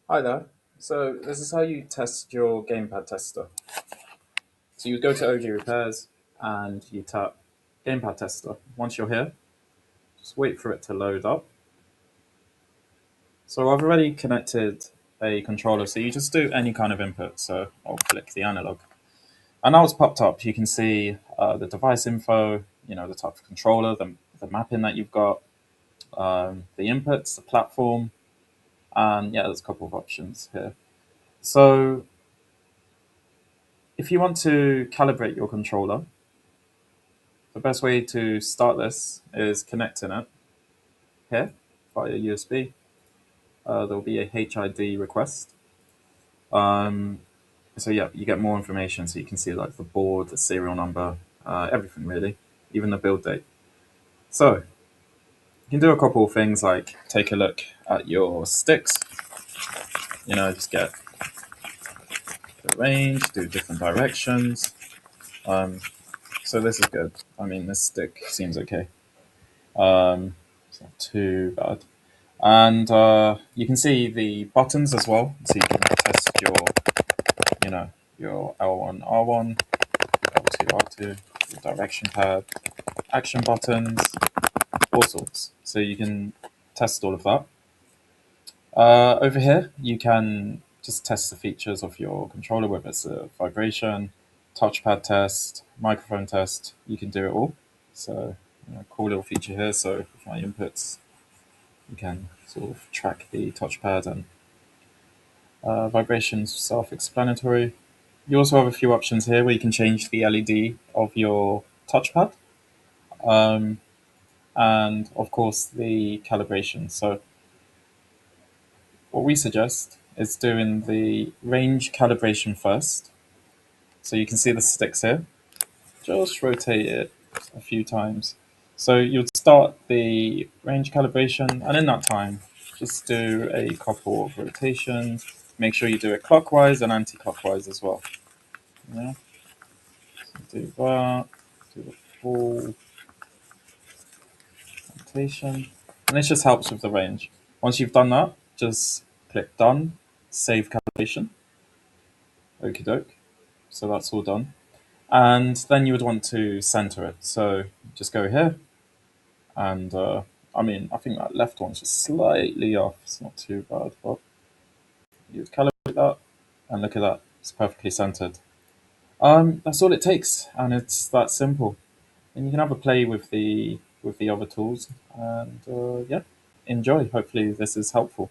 Hi there. So this is how you test your gamepad tester. So you go to OG Repairs and you tap gamepad tester. Once you're here, just wait for it to load up. So I've already connected a controller, so you just do any kind of input. So I'll click the analog. And now it's popped up. You can see the device info, the type of controller, the mapping that you've got, the inputs, the platform, and yeah, there's a couple of options here. So if you want to calibrate your controller, the best way to start this is connecting it here via USB. There'll be a HID request. Um, so yeah, you get more information, so you can see like the board, the serial number, everything really, even the build date. So you can do a couple of things like take a look at your sticks. Just get the range, do different directions. Um, so this is good. I mean, this stick seems okay. It's not too bad. And you can see the buttons as well, so you can test your L1, R1, L2, R2, your direction pad, action buttons, all sorts. So you can test all of that. Over here, you can just test the features of your controller, whether it's a vibration, touchpad test, microphone test. You can do it all. So, cool little feature here. So, with my inputs, you can sort of track the touchpad and vibrations self-explanatory. You also have a few options here where you can change the LED of your touchpad, um, and of course the calibration. So what we suggest is doing the range calibration first. So you can see the sticks here. Just rotate it a few times. So you'd start the range calibration, and in that time, just do a couple of rotations. Make sure you do it clockwise and anti-clockwise as well. Yeah, do that. Do the full rotation, and this just helps with the range. Once you've done that, just click Done, Save Calibration. Okie doke. So that's all done. And then you would want to center it. So just go here, and I think that left one's just slightly off. It's not too bad, but you calibrate that, and look at that. It's perfectly centered. That's all it takes, and it's that simple. And you can have a play with the other tools, and yeah, enjoy. Hopefully, this is helpful.